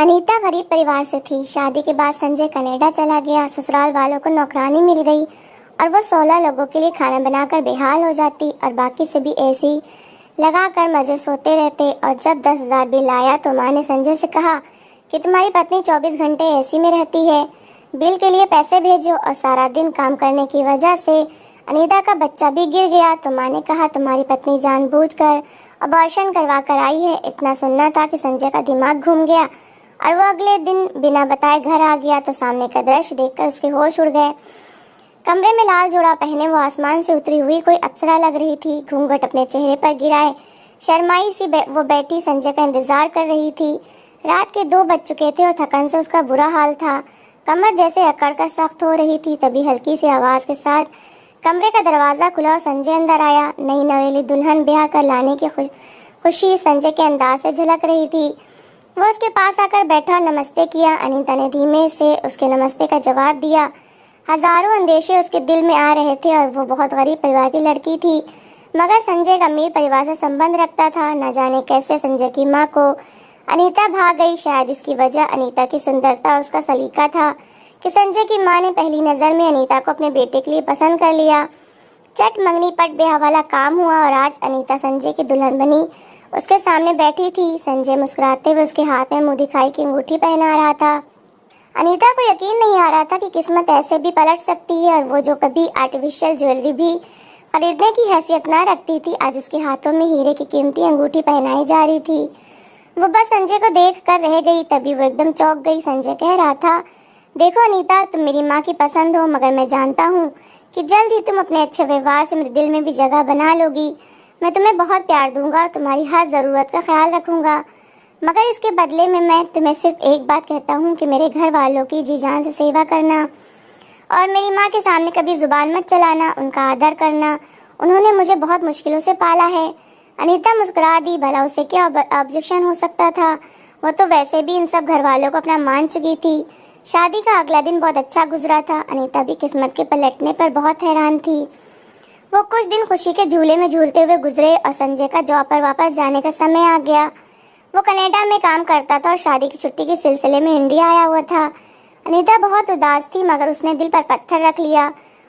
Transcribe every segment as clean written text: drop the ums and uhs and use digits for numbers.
अनीता गरीब परिवार से थी। शादी के बाद संजय कनाडा चला गया। ससुराल वालों को नौकरानी मिल गई और वो 16 लोगों के लिए खाना बनाकर बेहाल हो जाती और बाकी से भी ऐसी लगाकर मज़े सोते रहते। और जब 10,000 बिल आया तो माँ ने संजय से कहा कि तुम्हारी पत्नी 24 घंटे एसी में रहती है, बिल के लिए पैसे भेजो। और सारा दिन काम करने की वजह से अनीता का बच्चा भी गिर गया तो माँ ने कहा तुम्हारी पत्नी जानबूझकर अबॉर्शन करवा कर आई है। इतना सुनना था कि संजय का दिमाग घूम गया और वो अगले दिन बिना बताए घर आ गया तो सामने का दृश्य देखकर उसके होश उड़ गए। कमरे में लाल जोड़ा पहने वो आसमान से उतरी हुई कोई अप्सरा लग रही थी। घूंघट अपने चेहरे पर गिराए शर्माई सी वो बैठी संजय का इंतजार कर रही थी। रात के 2 बज चुके थे और थकन से उसका बुरा हाल था। कमर जैसे अकड़ कर सख्त हो रही थी। तभी हल्की सी आवाज़ के साथ कमरे का दरवाज़ा खुला और संजय अंदर आया। नई नवेली दुल्हन ब्याह कर लाने की खुशी संजय के अंदाज से झलक रही थी। वो उसके पास आकर बैठा और नमस्ते किया। अनीता ने धीमे से उसके नमस्ते का जवाब दिया। हजारों अंदेशे उसके दिल में आ रहे थे और वो बहुत गरीब परिवार की लड़की थी, मगर संजय एक अमीर परिवार से संबंध रखता था। न जाने कैसे संजय की माँ को अनीता भाग गई। शायद इसकी वजह अनीता की सुंदरता और उसका सलीका था कि संजय की माँ ने पहली नज़र में अनीता को अपने बेटे के लिए पसंद कर लिया। चट मंगनी पट ब्याह वाला काम हुआ और आज अनीता संजय की दुल्हन बनी उसके सामने बैठी थी। संजय मुस्कुराते हुए उसके हाथ में मुँह दिखाई की अंगूठी पहना रहा था। अनीता को यकीन नहीं आ रहा था कि किस्मत ऐसे भी पलट सकती है और वो जो कभी आर्टिफिशियल ज्वेलरी भी खरीदने की हैसियत ना रखती थी, आज उसके हाथों में हीरे की कीमती अंगूठी पहनाई जा रही थी। वो बस संजय को देख कर रह गई। तभी वो एकदम चौंक गई। संजय कह रहा था देखो अनीता, तुम मेरी माँ की पसंद हो, मगर मैं जानता हूँ कि जल्द ही तुम अपने अच्छे व्यवहार से मेरे दिल में भी जगह बना लोगी। मैं तुम्हें बहुत प्यार दूंगा और तुम्हारी हर ज़रूरत का ख्याल रखूंगा, मगर इसके बदले में मैं तुम्हें सिर्फ एक बात कहता हूँ कि मेरे घर वालों की जी जान से सेवा करना और मेरी माँ के सामने कभी जुबान मत चलाना, उनका आदर करना। उन्होंने मुझे बहुत मुश्किलों से पाला है। अनीता मुस्कुरा दी। भला उसे क्या ऑब्जेक्शन हो सकता था? वो तो वैसे भी इन सब घर वालों को अपना मान चुकी थी। शादी का अगला दिन बहुत अच्छा गुजरा था। अनीता भी किस्मत के पलटने पर बहुत हैरान थी। वो कुछ दिन खुशी के झूले में झूलते हुए गुजरे और संजय का जॉब पर वापस जाने का समय आ गया। वो कनाडा में काम करता था और शादी की छुट्टी के सिलसिले में इंडिया आया हुआ था। अनीता बहुत उदास थी, मगर उसने दिल पर पत्थर रख लिया।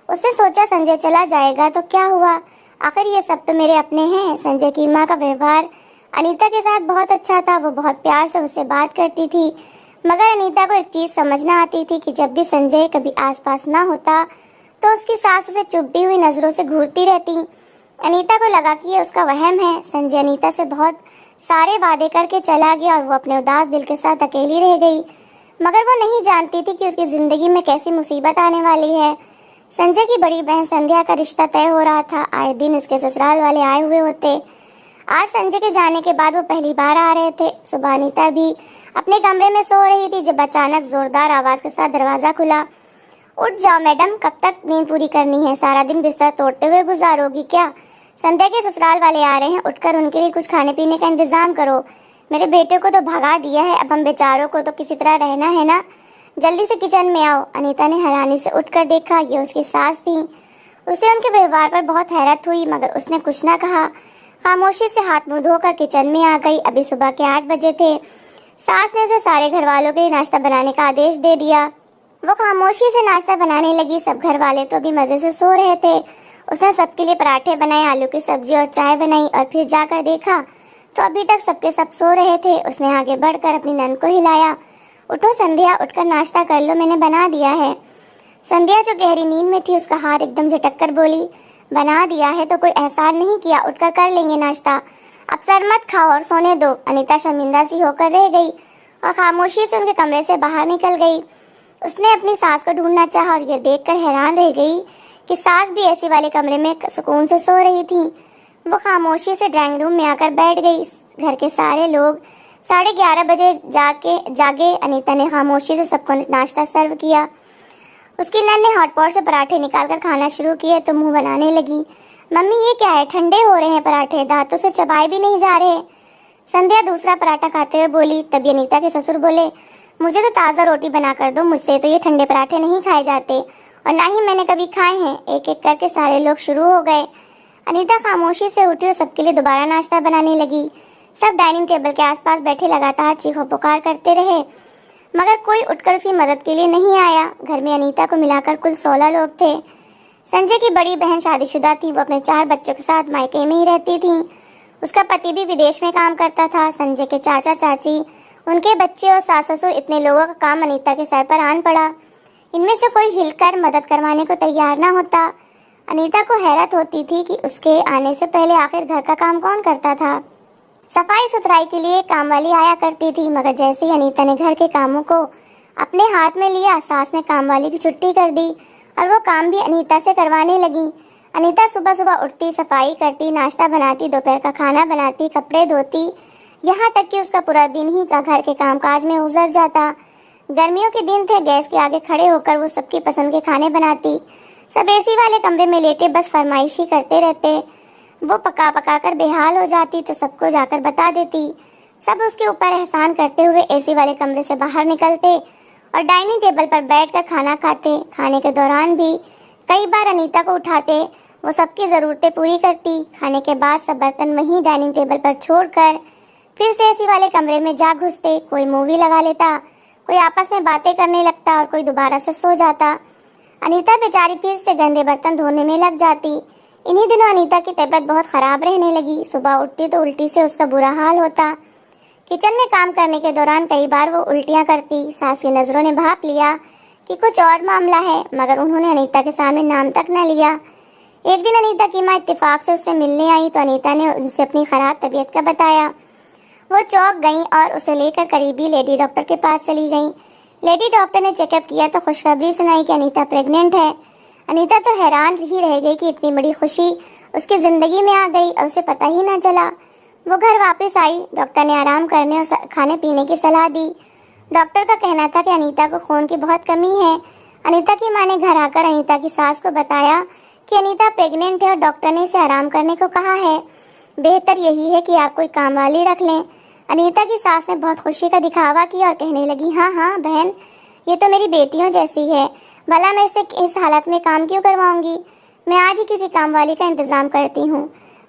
उसने सोचा संजय चला जाएगा तो क्या हुआ, आखिर ये सब तो मेरे अपने हैं। संजय की माँ का व्यवहार अनीता के साथ बहुत अच्छा था। वो बहुत प्यार से उससे बात करती थी, मगर अनीता को एक चीज़ समझ ना आती थी कि जब भी संजय कभी आसपास ना होता तो उसकी सास उसे चुभती हुई नज़रों से घूरती रहती। अनीता को लगा कि ये उसका वहम है। संजय अनीता से बहुत सारे वादे करके चला गया और वो अपने उदास दिल के साथ अकेली रह गई, मगर वो नहीं जानती थी कि उसकी ज़िंदगी में कैसी मुसीबत आने वाली है। संजय की बड़ी बहन संध्या का रिश्ता तय हो रहा था। आए दिन उसके ससुराल वाले आए हुए होते। आज संजय के जाने के बाद वो पहली बार आ रहे थे। सुबह अनीता भी अपने कमरे में सो रही थी जब अचानक जोरदार आवाज़ के साथ दरवाज़ा खुला। उठ जाओ मैडम, कब तक नींद पूरी करनी है? सारा दिन बिस्तर तोड़ते हुए गुजारोगी क्या? संध्या के ससुराल वाले आ रहे हैं, उठकर उनके लिए कुछ खाने पीने का इंतजाम करो। मेरे बेटे को तो भगा दिया है, अब हम बेचारों को तो किसी तरह रहना है ना। जल्दी से किचन में आओ। अनीता ने हैरानी से उठकर देखा, ये उसकी सास थी। उसे उनके व्यवहार पर बहुत हैरत हुई, मगर उसने कुछ ना कहा। खामोशी से हाथ मुंह धोकर किचन में आ गई। अभी सुबह के 8 बजे थे। सास ने उसे सारे घर वालों के लिए नाश्ता बनाने का आदेश दे दिया। वो खामोशी से नाश्ता बनाने लगी। सब घर वाले तो अभी मज़े से सो रहे थे। उसने सबके लिए पराठे बनाए, आलू की सब्जी और चाय बनाई और फिर जाकर देखा तो अभी तक सबके सब सो रहे थे। उसने आगे बढ़कर अपनी नंद को हिलाया, उठो संध्या, उठकर नाश्ता कर लो, मैंने बना दिया है। संध्या जो गहरी नींद में थी, उसका हाथ एकदम झटक कर बोली, बना दिया है तो कोई एहसान नहीं किया, उठकर कर लेंगे नाश्ता, अब सर मत खाओ और सोने दो। अनीता शर्मिंदा सी होकर रह गई और खामोशी से उनके कमरे से बाहर निकल गई। उसने अपनी सास को ढूंढना चाहा और यह देखकर हैरान रह गई कि सास भी ऐसी वाले कमरे में सुकून से सो रही थी। वो खामोशी से ड्राइंग रूम में आकर बैठ गई। घर के सारे लोग 11:30 बजे जागे। अनीता ने खामोशी से सबको नाश्ता सर्व किया। उसकी नंद ने हॉटपॉट से पराठे निकालकर खाना शुरू किए तो मुंह बनाने लगी। मम्मी ये क्या है, ठंडे हो रहे हैं पराठे, दांतों से चबाए भी नहीं जा रहे। संध्या दूसरा पराठा खाते हुए बोली। तभी अनीता के ससुर बोले, मुझे तो ताज़ा रोटी बना कर दो, मुझसे तो ये ठंडे पराठे नहीं खाए जाते और ना ही मैंने कभी खाए हैं। एक एक करके सारे लोग शुरू हो गए। अनीता खामोशी से उठी और सबके लिए दोबारा नाश्ता बनाने लगी। सब डाइनिंग टेबल के आसपास बैठे लगातार चीखो पुकार करते रहे। मगर कोई उठकर उसकी मदद के लिए नहीं आया। घर में अनीता को मिलाकर कुल 16 लोग थे। संजय की बड़ी बहन शादीशुदा थी। वो अपने 4 बच्चों के साथ मायके में ही रहती थी। उसका पति भी विदेश में काम करता था। संजय के चाचा चाची, उनके बच्चे और सास ससुर, इतने लोगों का काम अनीता के सर पर आन पड़ा। इनमें से कोई हिलकर मदद करवाने को तैयार ना होता। अनीता को हैरत होती थी कि उसके आने से पहले आखिर घर का काम कौन करता था। सफाई सुथराई के लिए काम वाली आया करती थी, मगर जैसे ही अनीता ने घर के कामों को अपने हाथ में लिया, सास ने काम वाली की छुट्टी कर दी और वो काम भी अनीता से करवाने लगी। अनीता सुबह सुबह उठती, सफाई करती, नाश्ता बनाती, दोपहर का खाना बनाती, कपड़े धोती, यहाँ तक कि उसका पूरा दिन ही का घर के कामकाज में गुजर जाता। गर्मियों के दिन थे। गैस के आगे खड़े होकर वो सबकी पसंद के खाने बनाती। सब एसी वाले कमरे में लेटे बस फरमाइशी करते रहते। वो पका पका कर बेहाल हो जाती तो सबको जाकर बता देती। सब उसके ऊपर एहसान करते हुए एसी वाले कमरे से बाहर निकलते और डाइनिंग टेबल पर बैठकर खाना खाते। खाने के दौरान भी कई बार अनीता को उठाते। वो सबकी ज़रूरतें पूरी करती। खाने के बाद सब बर्तन वहीं डाइनिंग टेबल पर छोड़कर फिर से एसी वाले कमरे में जा घुसते। कोई मूवी लगा लेता, कोई आपस में बातें करने लगता और कोई दोबारा से सो जाता। अनीता बेचारी फिर से गंदे बर्तन धोने में लग जाती। इन्हीं दिनों अनीता की तबीयत बहुत ख़राब रहने लगी। सुबह उठती तो उल्टी से उसका बुरा हाल होता। किचन में काम करने के दौरान कई बार वो उल्टियाँ करती। सास की नज़रों ने भांप लिया कि कुछ और मामला है, मगर उन्होंने अनीता के सामने नाम तक न लिया। एक दिन अनीता की माँ इत्तेफाक से उससे मिलने आई तो अनीता ने उनसे अपनी ख़राब तबीयत का बताया। वो चौंक गई और उसे लेकर करीबी लेडी डॉक्टर के पास चली गई। लेडी डॉक्टर ने चेकअप किया तो खुशखबरी सुनाई कि अनीता प्रेग्नेंट है। अनीता तो हैरान ही रह गई कि इतनी बड़ी खुशी उसकी ज़िंदगी में आ गई और उसे पता ही ना चला। वो घर वापस आई। डॉक्टर ने आराम करने और खाने पीने की सलाह दी। डॉक्टर का कहना था कि अनीता को खून की बहुत कमी है। अनीता की माँ ने घर आकर अनीता की सास को बताया कि अनीता प्रेग्नेंट है और डॉक्टर ने इसे आराम करने को कहा है। बेहतर यही है कि आप कोई काम वाली रख लें। अनीता की सास ने बहुत खुशी का दिखावा किया और कहने लगी, हाँ हाँ बहन, ये तो मेरी बेटियों जैसी है। भला मैं इसे इस हालत में काम क्यों करवाऊंगी। मैं आज ही किसी काम वाली का इंतज़ाम करती हूँ।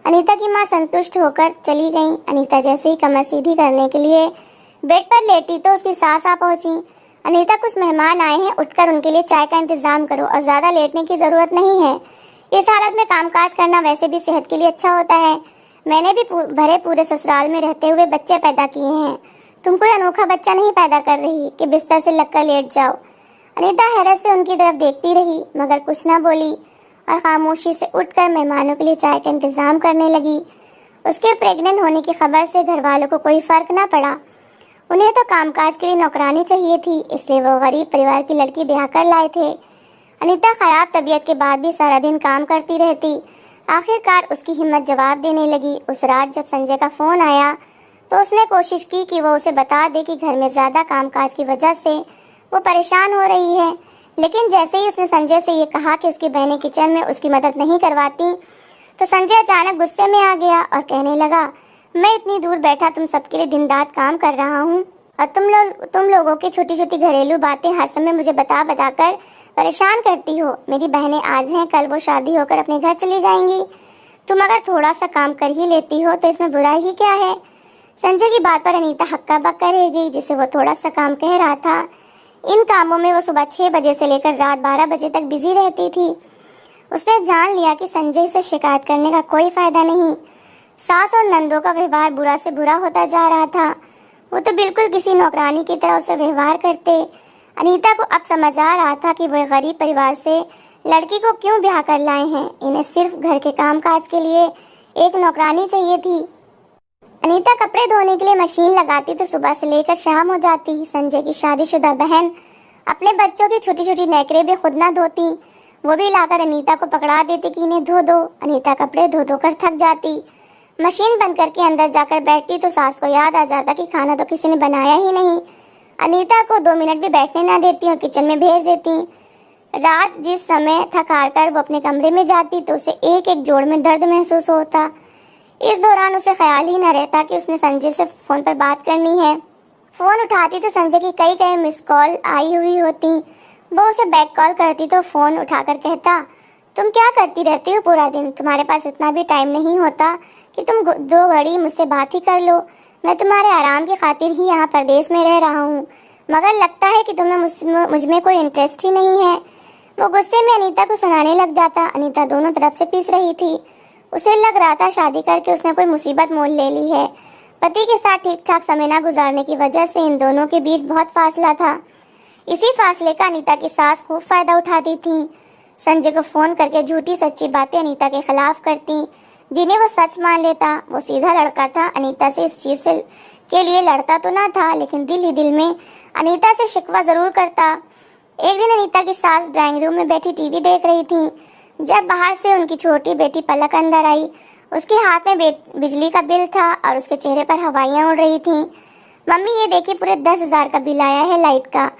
अनीता की माँ संतुष्ट होकर चली गई। अनीता जैसे ही कमर सीधी करने के लिए बेड पर लेटी तो उसकी सास आ पहुँची। अनीता, कुछ मेहमान आए हैं, उठकर उनके लिए चाय का इंतज़ाम करो और ज़्यादा लेटने की ज़रूरत नहीं है। इस हालत में कामकाज करना वैसे भी सेहत के लिए अच्छा होता है। मैंने भी भरे पूरे ससुराल में रहते हुए बच्चे पैदा किए हैं। तुम कोई अनोखा बच्चा नहीं पैदा कर रही कि बिस्तर से लगकर लेट जाओ। अनीता हैरत से उनकी तरफ देखती रही मगर कुछ ना बोली और खामोशी से उठकर मेहमानों के लिए चाय का इंतज़ाम करने लगी। उसके प्रेग्नेंट होने की खबर से घर वालों को कोई फ़र्क ना पड़ा। उन्हें तो कामकाज के लिए नौकरानी चाहिए थी, इसलिए वो गरीब परिवार की लड़की ब्याह कर लाए थे। अनीता खराब तबीयत के बाद भी सारा दिन काम करती रहती। आखिरकार उसकी हिम्मत जवाब देने लगी। उस रात जब संजय का फ़ोन आया तो उसने कोशिश की कि वो उसे बता दे कि घर में ज़्यादा कामकाज की वजह से वो परेशान हो रही है। लेकिन जैसे ही उसने संजय से ये कहा कि उसकी बहनें किचन में उसकी मदद नहीं करवाती तो संजय अचानक गुस्से में आ गया और कहने लगा, मैं इतनी दूर बैठा तुम सबके लिए दिन रात काम कर रहा हूँ और तुम लोगों की छोटी छोटी घरेलू बातें हर समय मुझे बता कर परेशान करती हो। मेरी बहनें आज हैं, कल वो शादी होकर अपने घर चली जाएंगी। तुम अगर थोड़ा सा काम कर ही लेती हो तो इसमें बुरा ही क्या है। संजय की बात पर अनीता हक्का बक्का रह गई। जिसे वो थोड़ा सा काम कह रहा था, इन कामों में वो सुबह 6 बजे से लेकर रात 12 बजे तक बिजी रहती थी। उसने जान लिया कि संजय से शिकायत करने का कोई फ़ायदा नहीं। सास और नंदों का व्यवहार बुरा से बुरा होता जा रहा था। वो तो बिल्कुल किसी नौकरानी की तरह उससे व्यवहार करते। अनीता को अब समझ आ रहा था कि वो गरीब परिवार से लड़की को क्यों ब्याह कर लाए हैं। इन्हें सिर्फ घर के कामकाज के लिए एक नौकरानी चाहिए थी। अनीता कपड़े धोने के लिए मशीन लगाती तो सुबह से लेकर शाम हो जाती। संजय की शादीशुदा बहन अपने बच्चों की छोटी छोटी नेकरें भी खुद ना धोती, वो भी लाकर अनीता को पकड़ा देती कि इन्हें धो दो। अनीता कपड़े धो धो कर थक जाती। मशीन बंद करके अंदर जाकर बैठती तो सास को याद आ जाता कि खाना तो किसी ने बनाया ही नहीं। अनीता को 2 मिनट भी बैठने ना देती और किचन में भेज देती। रात जिस समय थक हार कर वो अपने कमरे में जाती तो उसे एक एक जोड़ में दर्द महसूस होता। इस दौरान उसे ख्याल ही न रहता कि उसने संजय से फ़ोन पर बात करनी है। फ़ोन उठाती तो संजय की कई कई मिस कॉल आई हुई होती। वो उसे बैक कॉल करती तो फ़ोन उठाकर कहता, तुम क्या करती रहती हो पूरा दिन। तुम्हारे पास इतना भी टाइम नहीं होता कि तुम 2 घड़ी मुझसे बात ही कर लो। मैं तुम्हारे आराम की खातिर ही यहाँ परदेश में रह रहा हूँ। मगर लगता है कि तुम्हें मुझ में कोई इंटरेस्ट ही नहीं है। वो गुस्से में अनीता को सुनाने लग जाता। अनीता दोनों तरफ से पीस रही थी। उसे लग रहा था शादी करके उसने कोई मुसीबत मोल ले ली है। पति के साथ ठीक ठाक समय न गुजारने की वजह से इन दोनों के बीच बहुत फासला था। इसी फासले का अनीता की सास खूब फायदा उठाती थी। संजय को फोन करके झूठी सच्ची बातें अनीता के खिलाफ करती, जिन्हें वो सच मान लेता। वो सीधा लड़का था, अनीता से इस चीज से के लिए लड़ता तो ना था, लेकिन दिल ही दिल में अनीता से शिकवा जरूर करता। एक दिन अनीता की सास ड्राइंग रूम में बैठी टीवी देख रही थी, जब बाहर से उनकी छोटी बेटी पलक अंदर आई। उसके हाथ में बिजली का बिल था और उसके चेहरे पर हवाइयाँ उड़ रही थीं। मम्मी ये देखिए, पूरे 10,000 का बिल आया है लाइट का।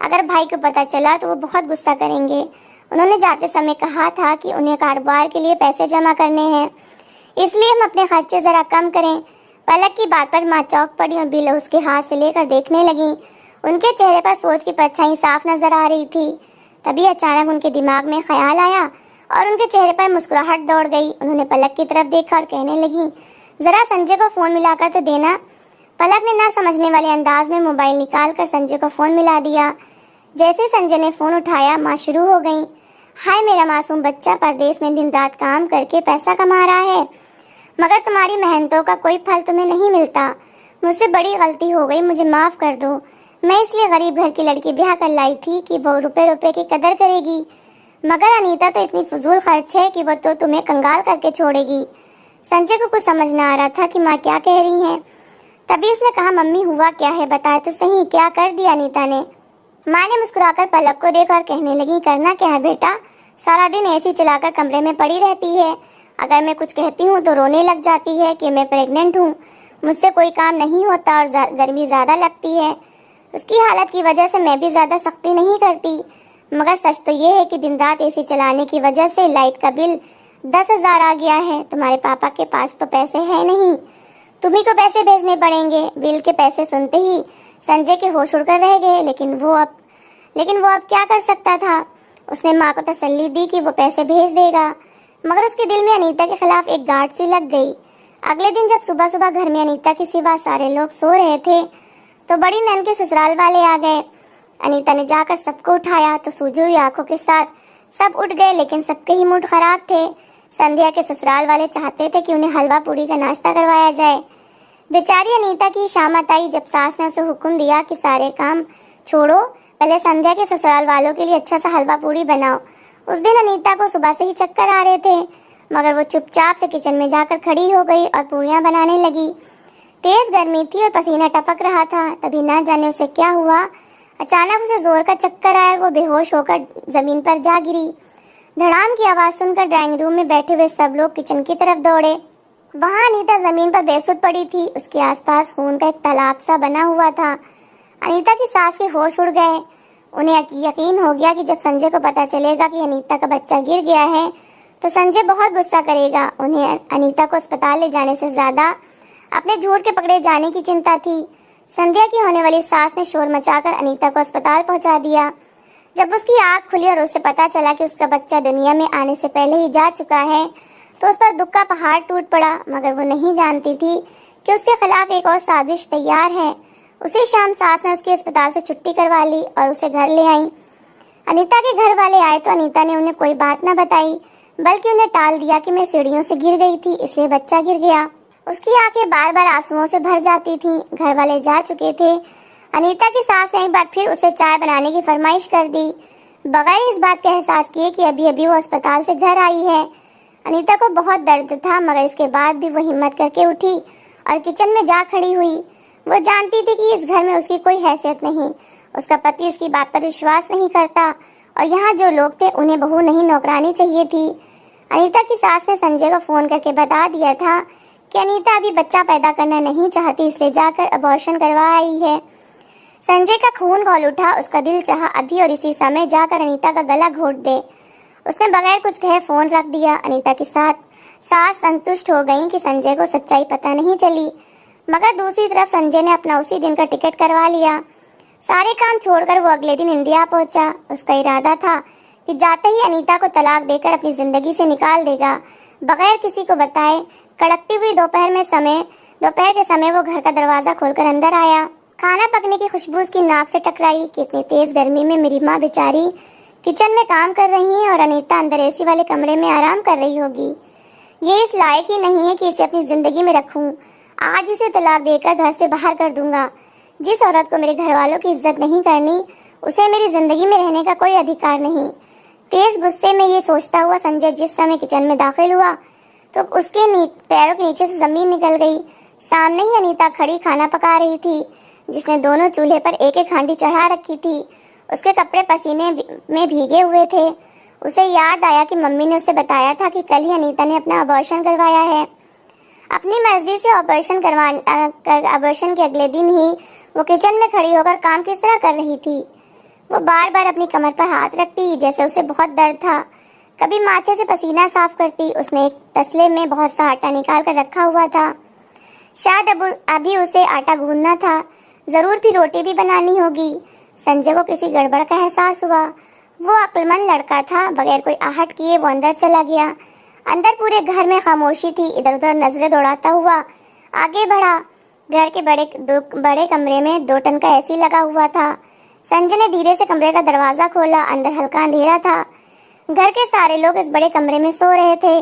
अगर भाई को पता चला तो वो बहुत गुस्सा करेंगे। उन्होंने जाते समय कहा था कि उन्हें कारोबार के लिए पैसे जमा करने हैं, इसलिए हम अपने खर्चे ज़रा कम करें। पलक की बात पर माँ चौंक पड़ी और बिल उसके हाथ से लेकर देखने लगी। उनके चेहरे पर सोच की परछाई साफ नजर आ रही थी। तभी अचानक उनके दिमाग में ख्याल आया और उनके चेहरे पर मुस्कुराहट दौड़ गई। उन्होंने पलक की तरफ देखा और कहने लगी, जरा संजय को फोन मिलाकर तो देना। पलक ने ना समझने वाले अंदाज में मोबाइल निकाल कर संजय को फोन मिला दिया। जैसे संजय ने फोन उठाया, माँ शुरू हो गई, हाय मेरा मासूम बच्चा परदेश में दिन रात काम करके पैसा कमा रहा है, मगर तुम्हारी मेहनतों का कोई फल तुम्हें नहीं मिलता। मुझसे बड़ी गलती हो गई, मुझे माफ कर दो। मैं इसलिए गरीब घर की लड़की ब्याह कर लाई थी कि वो रुपए की कदर करेगी, मगर अनीता तो इतनी फजूल खर्च है कि वो तो तुम्हें कंगाल करके छोड़ेगी। संजय को कुछ समझ ना आ रहा था कि माँ क्या कह रही हैं। तभी उसने कहा, मम्मी हुआ क्या है, बताए तो सही, क्या कर दिया अनीता ने। माँ ने मुस्कुराकर पलक को देखकर कहने लगी, करना क्या है बेटा, सारा दिन एसी चलाकर कमरे में पड़ी रहती है। अगर मैं कुछ कहती हूँ तो रोने लग जाती है कि मैं प्रेग्नेंट हूँ, मुझसे कोई काम नहीं होता और गर्मी ज़्यादा लगती है। उसकी हालत की वजह से मैं भी ज़्यादा सख्ती नहीं करती, मगर सच तो ये है कि दिन रात एसी चलाने की वजह से लाइट का बिल 10,000 आ गया है। तुम्हारे पापा के पास तो पैसे हैं नहीं, तुम्ही को पैसे भेजने पड़ेंगे। बिल के पैसे सुनते ही संजय के होश उड़कर रह गए, लेकिन वो अब क्या कर सकता था। उसने माँ को तसल्ली दी कि वो पैसे भेज देगा, मगर उसके दिल में अनीता के खिलाफ एक गांठ सी लग गई। अगले दिन जब सुबह सुबह घर में अनीता के सिवा सारे लोग सो रहे थे, तो बड़ी नंद के ससुराल वाले आ गए। अनीता ने जाकर सबको उठाया तो सूजी हुई आंखों के साथ सब उठ गए, लेकिन सबके ही मूड खराब थे। संध्या के ससुराल वाले चाहते थे कि उन्हें हलवा पूड़ी का नाश्ता करवाया जाए। बेचारी अनीता की शामत आई जब सास ने उसे हुक्म दिया कि सारे काम छोड़ो, पहले संध्या के ससुराल वालों के लिए अच्छा सा हलवा पूड़ी बनाओ। उस दिन अनीता को सुबह से ही चक्कर आ रहे थे, मगर वो चुपचाप से किचन में जाकर खड़ी हो गई और पूड़ियाँ बनाने लगी। तेज गर्मी थी और पसीना टपक रहा था। तभी ना जाने उसे क्या हुआ, अचानक उसे जोर का चक्कर आया और वो बेहोश होकर जमीन पर जा गिरी। धड़ाम की आवाज़ सुनकर ड्राइंग रूम में बैठे हुए सब लोग किचन की तरफ दौड़े। वहाँ अनीता जमीन पर बेसुध पड़ी थी। उसके आसपास खून का एक तालाब सा बना हुआ था। अनीता की सांस के होश उड़ गए। उन्हें यकीन हो गया कि जब संजय को पता चलेगा कि अनीता का बच्चा गिर गया है तो संजय बहुत गुस्सा करेगा। उन्हें अनीता को अस्पताल ले जाने से ज़्यादा अपने झूठ के पकड़े जाने की चिंता थी। संध्या की होने वाली सास ने शोर मचाकर अनीता को अस्पताल पहुंचा दिया। जब उसकी आँख खुली और उसे पता चला कि उसका बच्चा दुनिया में आने से पहले ही जा चुका है, तो उस पर दुख का पहाड़ टूट पड़ा। मगर वो नहीं जानती थी कि उसके खिलाफ एक और साजिश तैयार है। उसी शाम सास ने उसकी अस्पताल से छुट्टी करवा ली और उसे घर ले आई। अनीता के घर वाले आए तो अनीता ने उन्हें कोई बात न बताई, बल्कि उन्हें टाल दिया कि मैं सीढ़ियों से गिर गई थी, इसलिए बच्चा गिर गया। उसकी आंखें बार बार आंसुओं से भर जाती थीं। घर वाले जा चुके थे। अनीता की सास ने एक बार फिर उसे चाय बनाने की फरमाइश कर दी, बगैर इस बात का एहसास किए कि अभी अभी वो अस्पताल से घर आई है। अनीता को बहुत दर्द था, मगर इसके बाद भी वो हिम्मत करके उठी और किचन में जा खड़ी हुई। वो जानती थी कि इस घर में उसकी कोई हैसियत नहीं। उसका पति उसकी बात पर विश्वास नहीं करता और यहाँ जो लोग थे उन्हें बहू नहीं नौकरानी चाहिए थी। अनीता की सास ने संजय को फ़ोन करके बता दिया था कि अनीता अभी बच्चा पैदा करना नहीं चाहती, इसलिए जाकर अबॉर्शन करवा आई है। संजय का खून खौल उठा। उसका दिल चाहा अभी और इसी समय जाकर अनीता का गला घोट दे। उसने बगैर कुछ कहे फ़ोन रख दिया। अनीता के साथ सास संतुष्ट हो गई कि संजय को सच्चाई पता नहीं चली, मगर दूसरी तरफ संजय ने अपना उसी दिन का टिकट करवा लिया। सारे काम छोड़कर वो अगले दिन इंडिया पहुंचा। उसका इरादा था कि जाते ही अनीता को तलाक देकर अपनी ज़िंदगी से निकाल देगा, बगैर किसी को बताए। कड़कती हुई दोपहर के समय वो घर का दरवाज़ा खोलकर अंदर आया। खाना पकने की खुशबू उसकी नाक से टकराई कि इतनी तेज गर्मी में मेरी माँ बेचारी किचन में काम कर रही है और अनीता अंदर एसी वाले कमरे में आराम कर रही होगी। ये इस लायक ही नहीं है कि इसे अपनी जिंदगी में रखूं। आज इसे तलाक देकर घर से बाहर कर दूंगा। जिस औरत को मेरे घर वालों की इज्जत नहीं करनी, उसे मेरी जिंदगी में रहने का कोई अधिकार नहीं। तेज गुस्से में ये सोचता हुआ संजय जिस समय किचन में दाखिल हुआ तो उसके पैरों के नीचे से जमीन निकल गई। सामने ही अनीता खड़ी खाना पका रही थी, जिसने दोनों चूल्हे पर एक एक हांडी चढ़ा रखी थी। उसके कपड़े पसीने में भीगे हुए थे। उसे याद आया कि मम्मी ने उसे बताया था कि कल ही अनीता ने अपना अबॉर्शन करवाया है। अपनी मर्जी से अबॉर्शन के अगले दिन ही वो किचन में खड़ी होकर काम किस तरह कर रही थी। वो बार बार अपनी कमर पर हाथ रखती जैसे उसे बहुत दर्द था। कभी माथे से पसीना साफ करती। उसने एक तसले में बहुत सा आटा निकाल कर रखा हुआ था। शायद अभी उसे आटा गूंदना था। जरूर भी रोटी भी बनानी होगी। संजय को किसी गड़बड़ का एहसास हुआ। वो अक्लमंद लड़का था। बगैर कोई आहट किए वो अंदर चला गया। अंदर पूरे घर में खामोशी थी। इधर उधर नजरें दौड़ाता हुआ आगे बढ़ा। घर के बड़े कमरे में 2 टन का एसी लगा हुआ था। संजय ने धीरे से कमरे का दरवाजा खोला। अंदर हल्का अंधेरा था। घर के सारे लोग इस बड़े कमरे में सो रहे थे।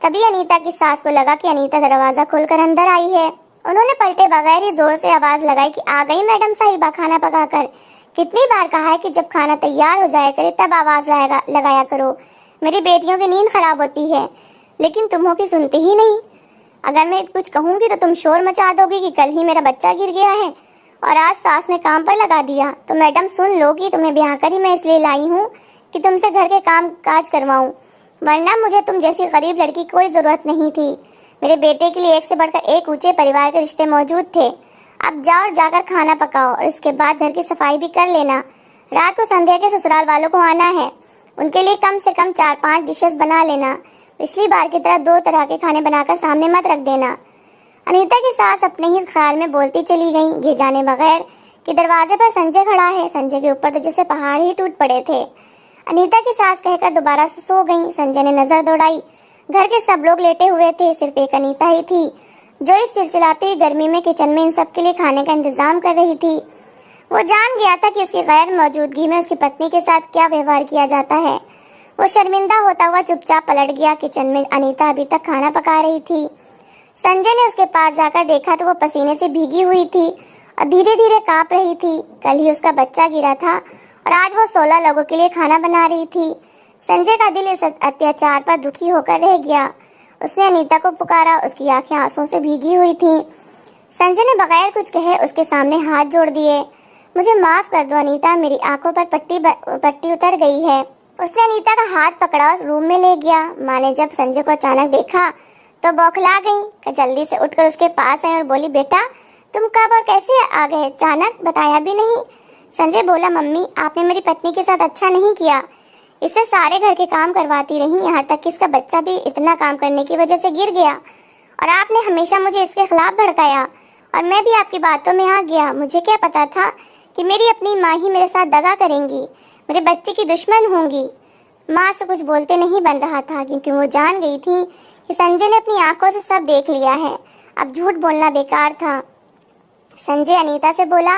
तभी अनीता की सास को लगा कि अनीता दरवाजा खोलकर अंदर आई है। उन्होंने पलटे बगैर ही जोर से आवाज लगाई कि आ गई मैडम साहिबा खाना पकाकर। कितनी बार कहा है कि जब खाना तैयार हो जाया करे तब आवाज लगाया करो। मेरी बेटियों की नींद खराब होती है, लेकिन तुम्हों की सुनती ही नहीं। अगर मैं कुछ कहूँगी तो तुम शोर मचा दोगी कि कल ही मेरा बच्चा गिर गया है और आज सास ने काम पर लगा दिया। तो मैडम सुन लो कि तुम्हें ब्याह कर ही मैं इसलिए लाई हूँ कि तुमसे घर के काम काज करवाऊँ, वरना मुझे तुम जैसी गरीब लड़की कोई ज़रूरत नहीं थी। मेरे बेटे के लिए एक से बढ़कर एक ऊंचे परिवार के रिश्ते मौजूद थे। अब जाओ और जाकर खाना पकाओ और इसके बाद घर की सफाई भी कर लेना। रात को संध्या के ससुराल वालों को आना है। उनके लिए कम से कम 4-5 डिशेस बना लेना। पिछली बार की तरह 2 तरह के खाने बनाकर सामने मत रख देना। अनीता की सास अपने ही ख्याल में बोलती चली गई, ये जाने बगैर कि दरवाजे पर संजय खड़ा है। संजय के ऊपर तो जैसे पहाड़ ही टूट पड़े थे। अनीता की सास कहकर दोबारा से सो गई। संजय ने नजर दौड़ाई। घर के सब लोग लेटे हुए थे, सिर्फ एक अनीता ही थी जो इस चिलचिलाती हुई गर्मी में किचन में इन सब के लिए खाने का इंतजाम कर रही थी। वो जान गया था कि उसकी गैर मौजूदगी में उसकी पत्नी के साथ क्या व्यवहार किया जाता है। वो शर्मिंदा होता हुआ चुपचाप पलट गया। किचन में अनीता अभी तक खाना पका रही थी। संजय ने उसके पास जाकर देखा तो वो पसीने से भीगी हुई थी और धीरे धीरे कांप रही थी। कल ही उसका बच्चा गिरा था और आज वो 16 लोगों के लिए खाना बना रही थी। संजय का दिल इस अत्याचार पर दुखी होकर रह गया। उसने अनीता को पुकारा। उसकी आंखें आंसुओं से भीगी हुई थी। संजय ने बगैर कुछ कहे उसके सामने हाथ जोड़ दिए। मुझे माफ कर दो अनीता, मेरी आंखों पर पट्टी उतर गई है। उसने अनीता का हाथ पकड़ा और रूम में ले गया। माँ ने जब संजय को अचानक देखा तो बौखला गई। जल्दी से उठकर उसके पास आई और बोली, बेटा तुम कब और कैसे आ गए? अचानक बताया भी नहीं। संजय बोला, मम्मी आपने मेरी पत्नी के साथ अच्छा नहीं किया। इससे सारे घर के काम करवाती रही, यहाँ तक कि इसका बच्चा भी इतना काम करने की वजह से गिर गया और आपने हमेशा मुझे इसके खिलाफ भड़काया और मैं भी आपकी बातों में आ गया। मुझे क्या पता था कि मेरी अपनी माँ ही मेरे साथ दगा करेंगी, मेरे बच्चे की दुश्मन होंगी। माँ से कुछ बोलते नहीं बन रहा था क्योंकि वो जान गई थी कि संजय ने अपनी आंखों से सब देख लिया है। अब झूठ बोलना बेकार था। संजय अनीता से बोला,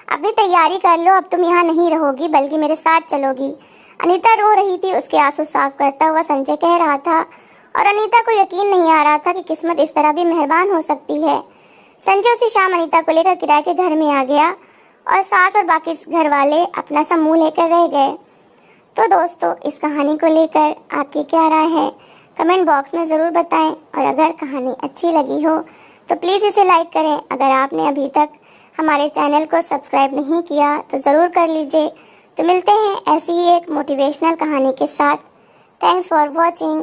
अभी तैयारी कर लो, अब तुम यहाँ नहीं रहोगी बल्कि मेरे साथ चलोगी। अनीता रो रही थी। उसके आंसू साफ करता हुआ संजय कह रहा था और अनीता को यकीन नहीं आ रहा था कि किस्मत इस तरह भी मेहरबान हो सकती है। संजय उसी शाम अनीता को लेकर किराए के घर में आ गया और सास और बाकी घर वाले अपना सा मुंह लेकर रह गए। तो दोस्तों, इस कहानी को लेकर आपकी क्या राय है कमेंट बॉक्स में ज़रूर बताएं और अगर कहानी अच्छी लगी हो तो प्लीज़ इसे लाइक करें। अगर आपने अभी तक हमारे चैनल को सब्सक्राइब नहीं किया तो ज़रूर कर लीजिए। तो मिलते हैं ऐसी ही एक मोटिवेशनल कहानी के साथ। Thanks for watching.